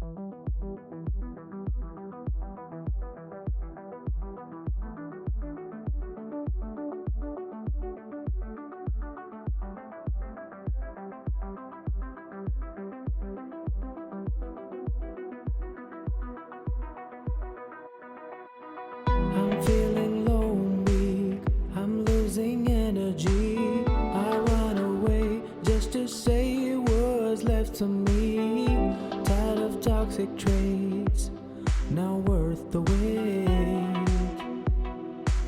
I'm feeling lonely, I'm losing energy. I run away just to say what's left to me. Tired of toxic traits, not worth the wait.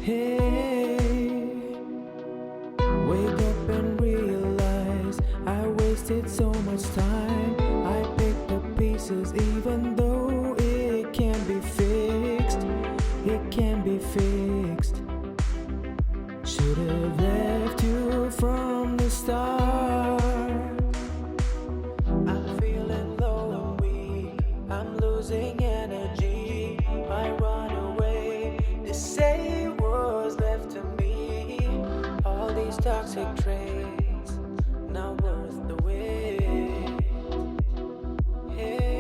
Hey, wake up and realize I wasted so much time. I picked up pieces even though it can be fixed. It can be fixed. Should have left you from the start. I'm feeling low and weak, I'm losing energy. I run away to say what's left to me. All these toxic traits, not worth the wait. Hey.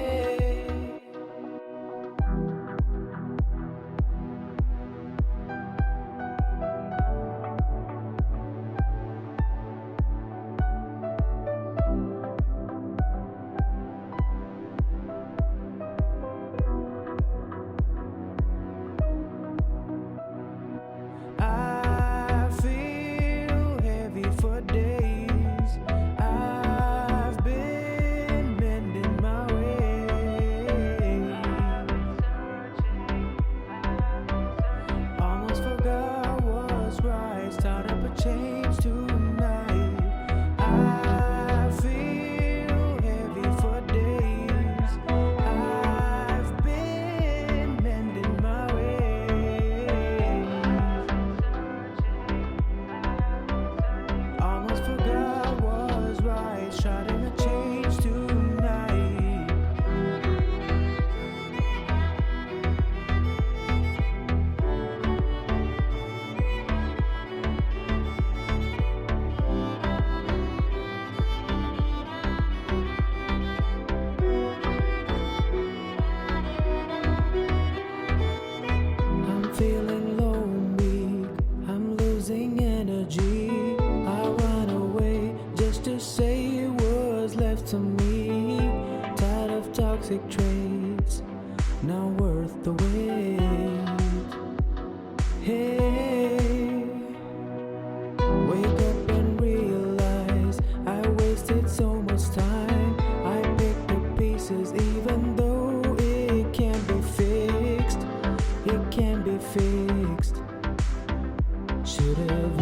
I feel heavy for days. I've been mending my ways. Almost forgot what's right. Start up a change tonight. I feel heavy for days. I've been mending my ways. Almost forgot what's right. Starting a change tonight. I'm feeling lonely, I'm losing energy. I run away just to say what's left to me. Tired of toxic traits, not worth the wait. Hey, wake up and realize I wasted so much time. I picked up pieces even though it can be fixed. It can be fixed. Should have